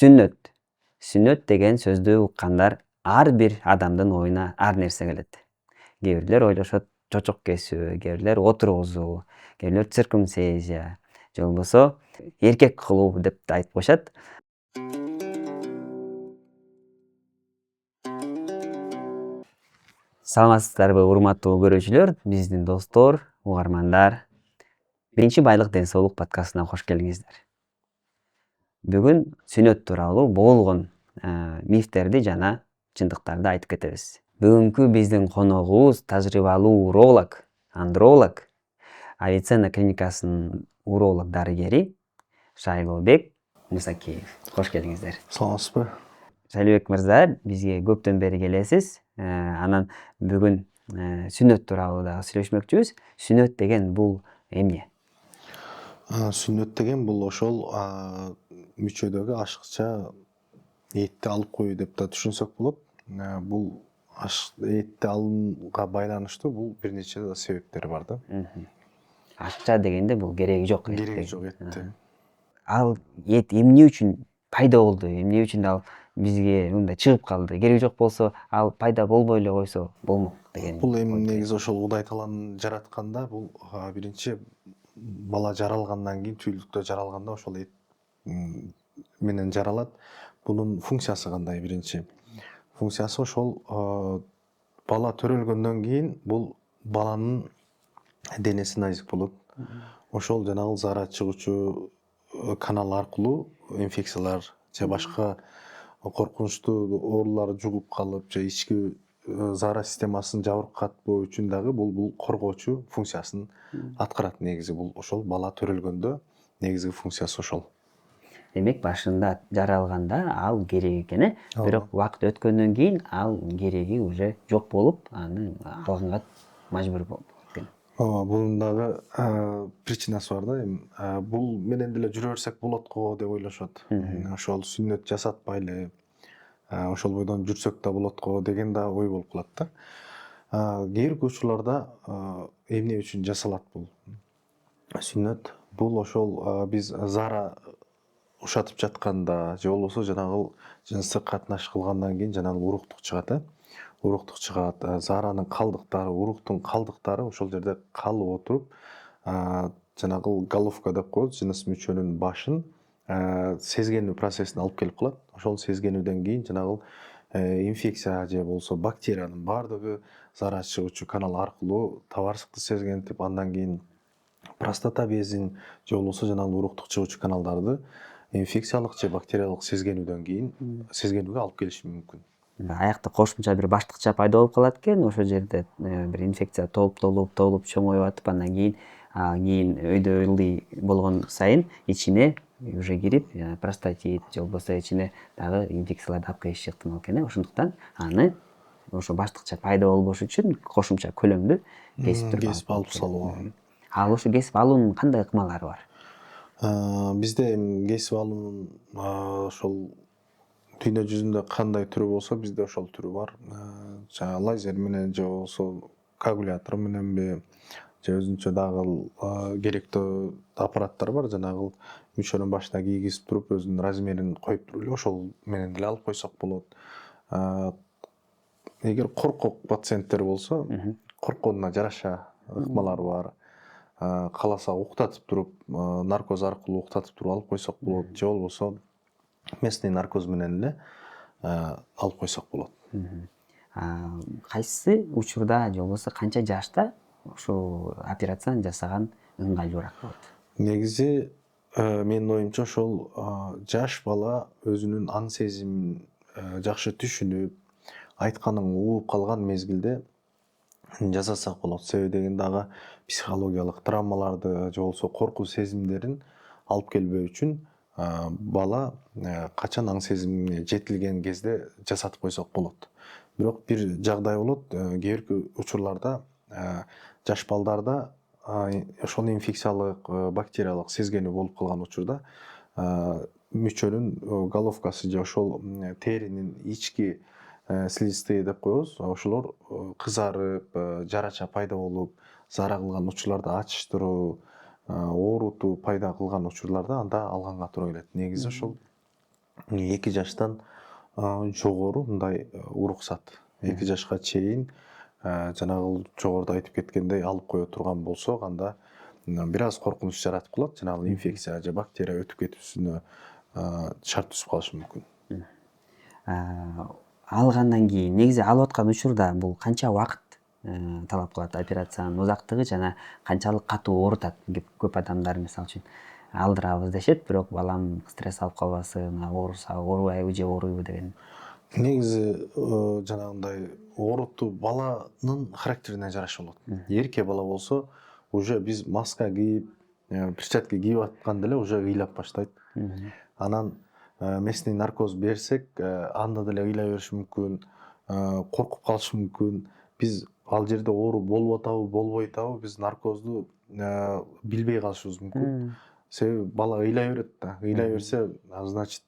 Сүннөт. Сүннөт деген сөздү уккандар ар бир адамдын оюна ар нерсе келет. Кээ бирлер ойлошот чочок кесүү, кээ бирлер отургузуу, кээ бирлер циркумцезия же болбосо эркек кылуу деп да айтып коюшат. Саламатсыздарбы урматтуу көрүүчүлөр, биздин достор, угармандар. Биринчи байлык ден соолук подкастына кош келиңиздер. Бүгүн сүннөт тууралуу болгон мифтерди жана чындыктарды айтып кетебиз. Бүгүнкү биздин коногубуз тажрыйбалуу уролог, андролог, Авиценна клиникасынын уролог дарыгери Шайлообек Мусакеев. Кош келиңиздер. Саламатсызбы? Шайлообек мырза, бизге көптөн бери келесиз. Анан бүгүн сүннөт тууралуу дагы сүйлөшмөкчүбүз. Сүннөт деген бул эмне? Сүннөт деген бул ошол мүчөдөгү ашыкча этти алып коюу деп да түшүнсөк болот. Бул этти алымга байланыштуу бул бир нече себептери бар да. Ашыкча дегенде бул кереги жок эт. Кереги жок этти. Ал эт эмне үчүн пайда болду? Эмне үчүн ал бизге мындай чыгып калды? Кереги жок болсо, ал пайда болбой эле койсо болмок деген. Бул эми негизи ошол Кудай тааланын жаратканда бул биринчи бала жаралгандан кийин, түйүлдүктө жаралганда ошол эт менен жаралат. Бунун функциясы кандай биринчи? Функциясы ошол бала төрөлгөндөн кийин бул баланын денеси назик болот. Ошол жанагы зара чыгуучу канал аркылуу инфекциялар же башка коркунучтуу оорулар жугуп калып, же ички зара системасын жабыркатпоо үчүн дагы бул коргоочу функциясын аткарат. Негизи бул ошол бала төрөлгөндө негизги функциясы ошол. Демек, башында жаралганда ал керек экен, бирок убакыт өткөндөн кийин ал кереги уже жок болуп, аны алганга мажбур болуп кеткен. Бунун дагы причинасы бар да. Эми бул менен деле жүрө берсек болот го деп ойлошот. Ошол сүннөт жасатпай эле ошол бойдон жүрсөк да болот го деген да ой болуп калат да. Кээ бир учурларда эмне үчүн жасалат бул сүннөт? Бул ошол биз зара ушатып жатканда же болбосо жанагы жыныстык катнаш кылгандан кийин жанагы уруктук чыгат, уруктук чыгат, заранын калдыктары, уруктун калдыктары ошол жерде калып отуруп, жанагы головка деп коебуз, жыныс мүчөнүн башын сезгенүү процессине алып келип калат. Ошол сезгенүүдөн кийин жанагы инфекция же болбосо бактериянын баардыгы зара чыгуучу канал аркылуу табарсыкты сезгентип, андан кийин простата безин же болбосо жанагы уруктук чыгуучу каналдарды инфекциялык же бактериялык сезгенүүдөн кийин сезгенүүгө алып келиши мүмкүн. Аякта кошумча бир баштыкча пайда болуп калат экен, ошол жерде бир инфекция толуп чоңоюп атып, андан кийин өйдө ылдый болгон сайын ичине уже кирип, простатит же болбосо ичине дагы инфекцияларды алып келиши ыктымал экен. Ошондуктан аны ошо баштыкча пайда болбош үчүн кошумча көлөмдү кесип алып салуу. Ал ошо кесип алуунун кандай ыкмалары бар? Бизде эми кесип алуунун ошол дүйнө жүзүндө кандай түрү болсо, бизде ошол түрү бар. Жанагы лазер менен же болбосо коагулятор мененби, же өзүнчө дагы керектүү аппараттар бар. Жанагы мүчөнүн башына кийгизип туруп, өзүнүн размерин коюп туруп эле ошол менен деле алып койсок болот. Эгер коркок пациенттер болсо, коркконуна жараша ыкмалары бар. Кааласа уктатып туруп, наркоз аркылуу уктатып туруп алып койсок болот, же болбосо местный наркоз менен эле алып койсок болот. Кайсы учурда же болбосо канча жашта ушул операцияны жасаган ыңгайлуураак болот? Негизи менин оюмча ошол жаш бала өзүнүн аң сезимин жакшы түшүнүп, айтканын угуп калган мезгилде жасасак болот. Себеби деген дагы психологиялык травмаларды же болбосо коркуу сезимдерин алып келбөө үчүн бала качан аң сезимине жетилген кезде жасатып койсок болот. Бирок бир жагдай болот, кээ бир учурларда жаш балдарда ошол инфекциялык, бактериялык сезгенүү болуп калган учурда мүчөнүн головкасы же ошол теринин ички слизистые деп коебуз, ошолор кызарып, жарача пайда болуп, зара кылган учурларда ачыштыруу, оорутуу пайда кылган учурларда анда алганга туура келет. Негизи ошол 2 жаштан жогору мындай уруксат. 2 жашка чейин жанагы жогоруда айтып кеткендей алып кое турган болсок, анда бир аз коркунуч жаратып калат. Жанагы инфекция же бактерия өтүп кетүүсүнө шарт түзүп калышы мүмкүн. Алгандан кийин негизи алып аткан учурда бул канча убакыт талап кылат? Операциянын узактыгы жана канчалык катуу оорутат? Көп адамдар мисалы үчүн алдырабыз дешет, бирок балам стресс алып калбасын, ооруса оорубайбы же ооруйбу деген. Негизи жанагындай оорутуу баланын характерине жараша болот. Эрке бала болсо уже биз маска кийип, перчатка кийип атканда эле уже ыйлап баштайт. Анан местный наркоз берсек, анда деле ыйлай бериши мүмкүн, коркуп калышы мүмкүн. Биз ал жерде оору болуп атабы, болбой атабы, биз наркозду билбей калышыбыз мүмкүн. Себеби бала ыйлай берет да. Ыйлай берсе, значит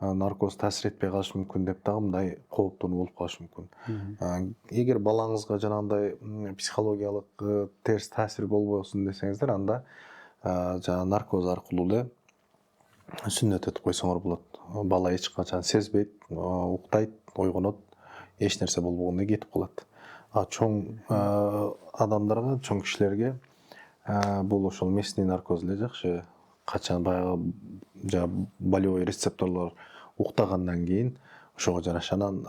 наркоз таасир этпей калышы мүмкүн деп дагы мындай кооптонуу болуп калышы мүмкүн. Эгер балаңызга жанагындай психологиялык терс таасир болбосун десеңиздер, анда жана наркоз аркылуу эле сүннөт өтүп койсоңор болот. Бала эч качан сезбейт, уктайт, ойгонот, эч нерсе болбогондой кетип калат. Чоң адамдарга, чоң кишилерге бул ошол местный наркоз эле жакшы. Качан баягы болевой рецепторлор уктагандан кийин ошого жараша анан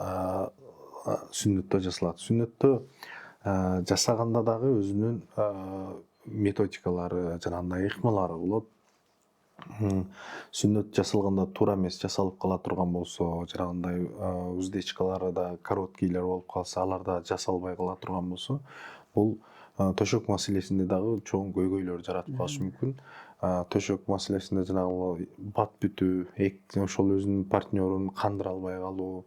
сүннөттө жасалат. Сүннөттө жасаганда дагы өзүнүн методикалары, жанагындай ыкмалары болот. Сүннөт жасалганда туура эмес жасалып кала турган болсо, жанагындай уздечкалары да короткийлер болуп калса, алар да жасалбай кала турган болсо, бул төшөк маселесинде дагы чоң көйгөйлөр жаратып калышы мүмкүн. Төшөк маселесинде жанагы бат бүтүү, ошол өзүнүн партнерун кандыра албай калуу,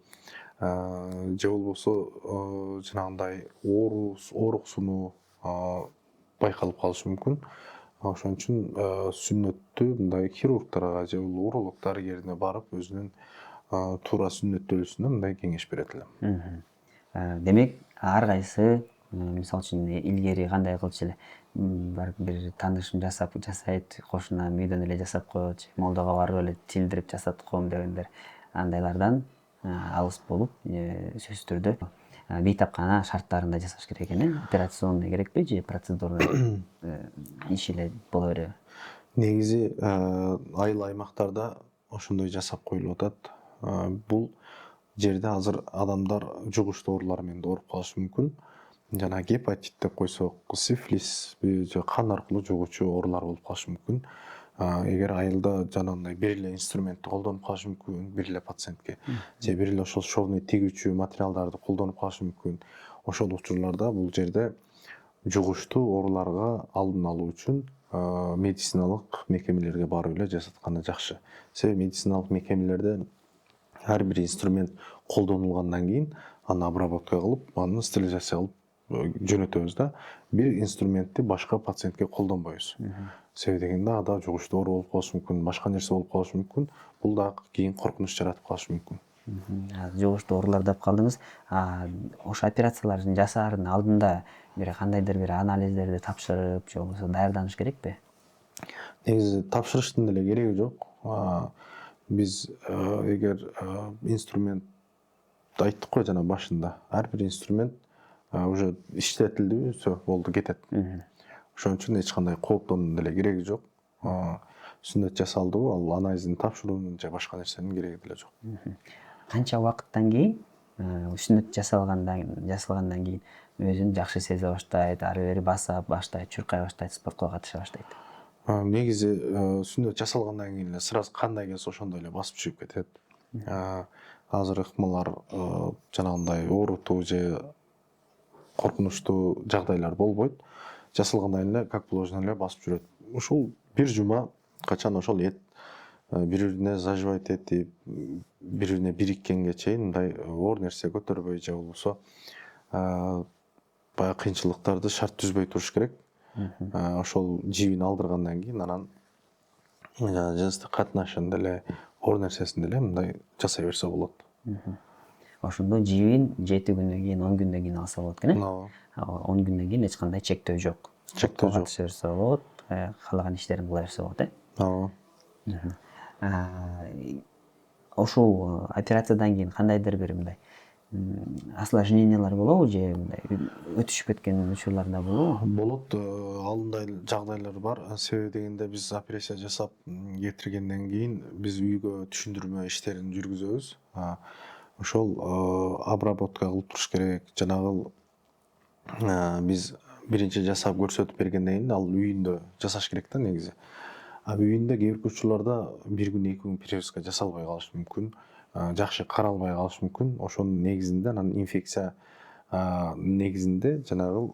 же болбосо жанагындай ооруксунуу байкалып калышы мүмкүн. Ошон үчүн сүннөттү мындай хирургдарга же уролог дарыгерине барып, өзүнүн туура сүннөттөлүүсүнө мындай кеңеш берет элем. Демек, ар кайсы мисалы үчүн илгери кандай кылчу эле бир таанышым жасайт, кошунам үйдөн эле жасап коет, молдого барып эле тилдирип жасап коем дегендер, андайлардан алыс болуп, сөзсүз түрдө бейтапкана шарттарында жасаш керек экен. Операционный керекпи же процедурный иш эле боло береби? Негизи айыл аймактарда ошондой жасап коюлуп атат. Бул жерде азыр адамдар жугуштуу оорулар менен ооруп калышы мүмкүн. Жана гепатит деп койсок, сифилис же кан аркылуу жугуучу оорулар болуп калышы мүмкүн. Эгер айылда жанагындай бир эле инструментти колдонуп калышы мүмкүн, бир эле пациентке, же бир эле ошол шовный тигүүчү материалдарды колдонуп калышы мүмкүн. Ошол учурларда бул жерде жугуштуу ооруларга алдын алуу үчүн медициналык мекемелерге барып эле жасатканы жакшы. Себеби медициналык мекемелерде ар бир инструмент колдонулгандан кийин аны обработка кылып, аны стерилизация кылып жөнөтөбүз да. Бир инструментти башка пациентке колдонбойбуз. Себеби дегенде ада жугуштуу оору болуп калышы мүмкүн, башка нерсе болуп калышы мүмкүн. Бул дагы кийин коркунуч жаратып калышы мүмкүн. Жугуштуу оорулар деп калдыңыз. Ошо операциялардын жасаардын алдында бир кандайдыр бир анализдерди тапшырып, же болбосо даярданыш керекпи? Негизи тапшырыштын деле кереги жок. Биз эгер инструмент айттык го жана башында, ар бир инструмент уже иштетилдиби, всё, болду, кетет. Ошон үчүн эч кандай кооптоонун деле кереги жок. Сүннөт жасалдыбы, ал анализин тапшыруунун же башка нерсенин кереги деле жок. Канча убакыттан кийин сүннөт жасалгандан кийин өзүн жакшы сезе баштайт, ары бери баса баштайт, чуркай баштайт, спортко катыша баштайт? Негизи сүннөт жасалгандан кийин эле сразу кандай келсе ошондой эле басып түшүп кетет. Азыр ыкмалар жанагындай оорутуу же коркунучтуу жагдайлар болбойт. Жасалгандан кийин эле как положено эле басып жүрөт. Ушул бир жума качан ошол эт бири-бирине заживать этип, бири-бирине бириккенге чейин мындай оор нерсе көтөрбөй же болбосо баягы кыйынчылыктарды шарт түзбөй туруш керек. Ошол жибин алдыргандан кийин анан жыныстык катнашын деле, оор нерсесин деле мындай жасай берсе болот. Ошондо жибин 7 күндөн кийин, 10 күндөн кийин алса болот экен, э? 10 күндөн кийин эч кандай чектөө жок. Чектөө жок. Катыша берсе болот, каалаган иштерин кыла берсе болот, э? ошол операциядан кийин кандайдыр бир мындай осложнениялар болобу же мындай өтүшүп кеткен учурлар да болобу? Болот, алындай жагдайлар бар. Себеби дегенде биз операция жасап кетиргенден кийин биз үйгө түшүндүрмө иштерин жүргүзөбүз. Ошол обработка кылып туруш керек. Жанагы биз биринчи жасап көрсөтүп бергенден кийин ал үйүндө жасаш керек да негизи. Үйүндө кээ бир учурларда бир күн, 2 күн перевозка жасалбай калышы мүмкүн. Жакшы каралбай калышы мүмкүн. Ошонун негизинде анан инфекция негизинде жанагы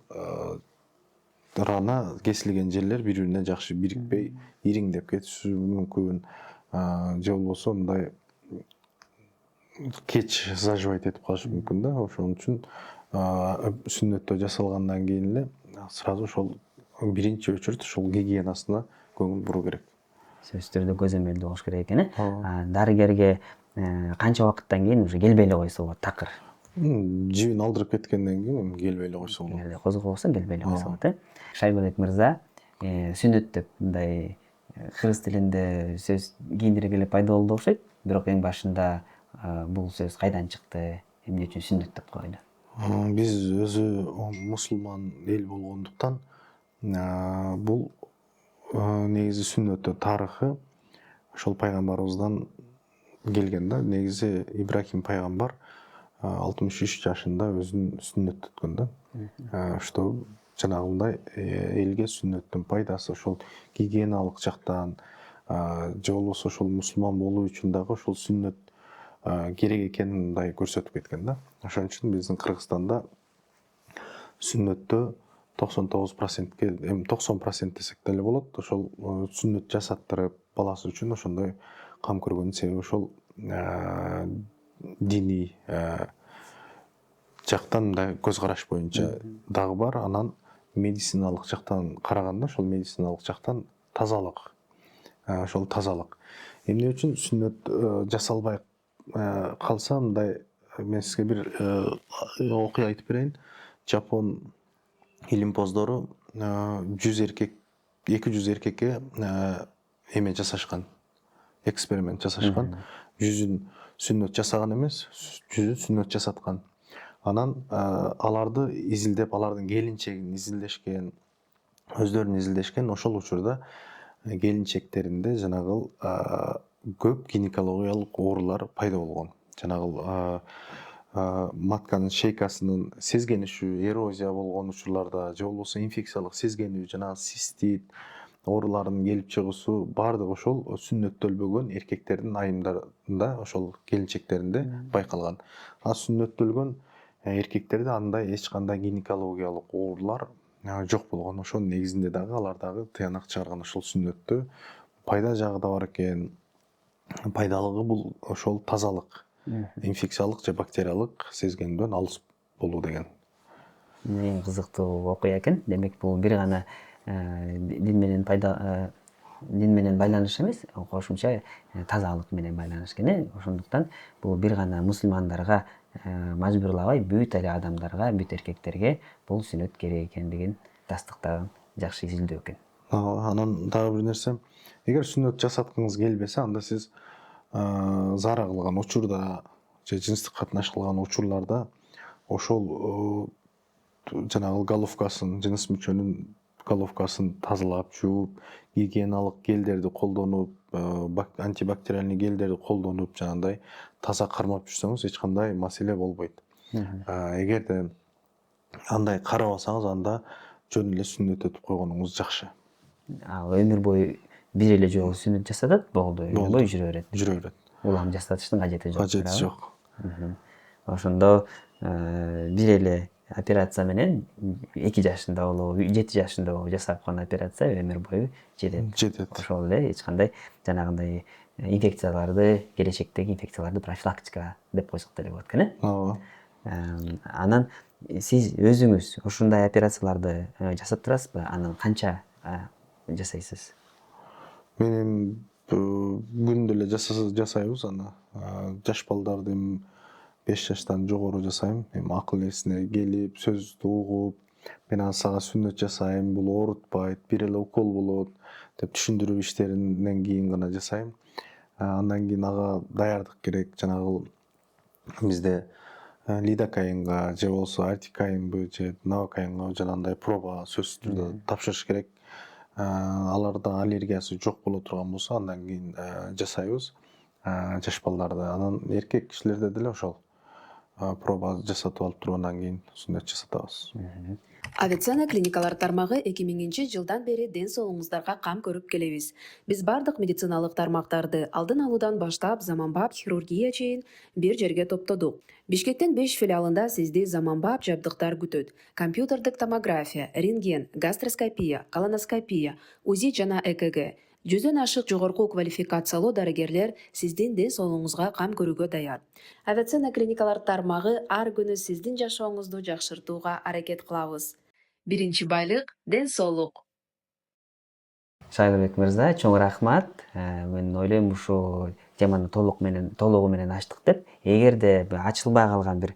рана кесилген жерлер бири бирине жакшы бирикпей, ириңдеп кетиши мүмкүн. Же болбосо мындай кеч заживать этип калышы мүмкүн да. Ошон үчүн сүннөттө жасалгандан кийин эле сразу ошол биринчи очередь ошол гигиенасына көңүл буруу керек. Сөзсүз түрдө көзөмөлдүү болуш керек экен, дарыгерге канча убакыттан кийин уже келбей эле койсо болот такыр? Жибин алдырып кеткенден кийин келбей эле койсо болот. Эгерде козголбосо келбей эле койсо болот, Шайбулет мырза, сүннөт деп мындай кыргыз тилинде сөз кийинирээк эле пайда болду окшойт, бирок эң башында бул сөз кайдан чыкты, эмне үчүн сүннөт деп койду? Биз өзү мусулман эл болгондуктан бул негизи сүннөттүн тарыхы ошол пайгамбарыбыздан келген да. Негизи Ибрахим пайгамбар 63 жашында өзүн сүннөттөткөн да. Что жанагындай элге сүннөттүн пайдасы ошол гигиеналык жактан же болбосо ошол мусулман болуу үчүн дагы ошол сүннөт керек экенин мындай көрсөтүп кеткен да. Ошон үчүн биздин Кыргызстанда сүннөттө 99%ке, 90% десек деле болот. Ошол сүннөт жасаттырып баласы үчүн ошондой кам көргөнүн себеби ошол диний жактан мындай көз караш боюнча дагы бар. Анан медициналык жактан караганда ошол медициналык жактан тазалык. Ошол тазалык. Эмне үчүн сүннөт жасалбай калса, мындай мен сизге бир окуя айтып берейин. Жапон илимпоздору 100 эркек, 200 эркекке эме жасашкан, эксперимент жасашкан. 100-ün сүннөт жасаган эмес, 100-ün сүннөт жасаткан. Анан аларды изилдеп, алардын келинчегин изилдешкен, өздөрүн изилдешкен. Ошол учурда келинчектеринде жанагы көп гинекологиялык оорулар пайда болгон. Жанагы матканын шейкасынын сезгенишүү, эрозия болгон учурларда, же болбосо инфекциялык сезгенүү, жанагы цистит ооруларынын келип чыгуусу баардыгы ошол сүннөттөлбөгөн эркектердин айымдарында, ошол келинчектеринде байкалган. Сүннөттөлгөн эркектерде андай эч кандай гинекологиялык оорулар жок болгон. Ошонун негизинде дагы алар дагы тыянак чыгарган ошол сүннөттө пайда жагы да бар экен. Пайдалыгы бул ошол тазалык, инфекциялык же бактериялык сезгенден алыс болуу деген. Эң кызыктуу окуя экен. Демек бул бир гана дин менен байланыш эмес, кошумча тазалык менен байланыш экен. Ошондуктан бул бир гана мусулмандарга мажбурлабай, бүт эле адамдарга, бүт эркектерге бул сүннөт керек экендигин тастыктаган жакшы изилдөө экен. Анан дагы бир нерсе, эгер сүннөт жасаткыңыз келбесе, анда сиз зара кылган учурда же жыныстык катнаш кылган учурларда ошол жанагы головкасын, жыныс мүчөнүн головкасын тазалап, жууп, гигиеналык гелдерди колдонуп, антибактериальный гелдерди колдонуп, жанагындай таза кармап жүрсөңүз эч кандай маселе болбойт. Эгерде андай карабасаңыз, анда жөн эле сүннөт өтүп койгонуңуз жакшы. Өмүр бою бир эле жолу сүннөт жасатат, болду, өмүр бою жүрө берет. Жүрө берет. Улам жасатыштын кажети жок. Кажети жок. Ошондо бир эле операция менен 2 жашында болобу, 7 жашында болобу жасап койгон операция өмүр бою жетет. Ошол эле эч кандай жанагындай инфекцияларды, келечектеги инфекцияларды профилактика деп койсок деле болот экен. Ооба. Анан сиз өзүңүз ушундай операцияларды жасап турасызбы? Анан канча жасайсыз? Мен эми күндө эле жасайбыз аны. Жаш балдарды 5 жаштан жогору жасайм. Эми акыл эсине келип, сөздү угуп, мен сага сүннөт жасайм, бул оорутпайт, бир эле укол болот деп түшүндүрүү иштеринен кийин гана жасайм. Андан кийин ага даярдык керек. Жанагы бизде лидокаинга же болбосо артикаинбы же новокаинга жанагындай проба сөзсүз түрдө тапшырыш керек. Алардын аллергиясы жок боло турган болсо андан кийин жасайбыз жаш балдарда. Анан эркек кишилерде деле ошол проба жасатып алып туруп андан кийин сүннөт жасатабыз. Авиценна клиникалар тармагы 2000-жылдан бери ден соолугуңуздарга кам көрүп келебиз. Биз бардык медициналык тармактарды алдын алуудан баштап заманбап хирургия чейин бир жерге топтодук. Бишкектин 5 филиалында сизди заманбап жабдыктар күтөт. Компьютердик томография, рентген, гастроскопия, колоноскопия, УЗИ жана ЭКГ. 100дөн ашык жогорку квалификациялуу дарыгерлер сиздин ден соолугуңузга кам көрүүгө даяр. Авиценна клиникалар тармагы ар күнү сиздин жашооңузду жакшыртууга аракет кылабыз. Биринчи байлык – ден соолук. Шайлыбек мырза, чоң рахмат. Мен ойлойм ушул теманы толугу менен ачтык деп. Эгерде ачылбай калган бир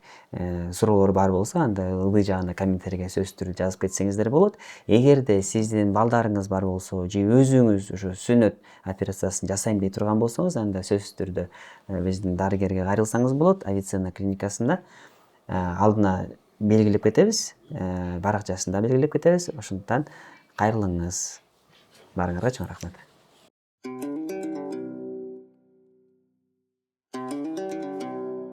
суроолор бар болсо, анда ылдый жагына комментарийге сөзсүз түрдө жазып кетсеңиздер болот. Эгерде сиздин балдарыңыз бар болсо, же өзүңүз ушу сүннөт операциясын жасайм дей турган болсоңуз, анда сөзсүз түрдө биздин дарыгерге кайрылсаңыз болот. Авиценна клиникасында алдына белгилеп кетебиз, баракчасын да белгилеп кетебиз. Ошондуктан кайрылыңыз. Барыңарга чоң рахмат.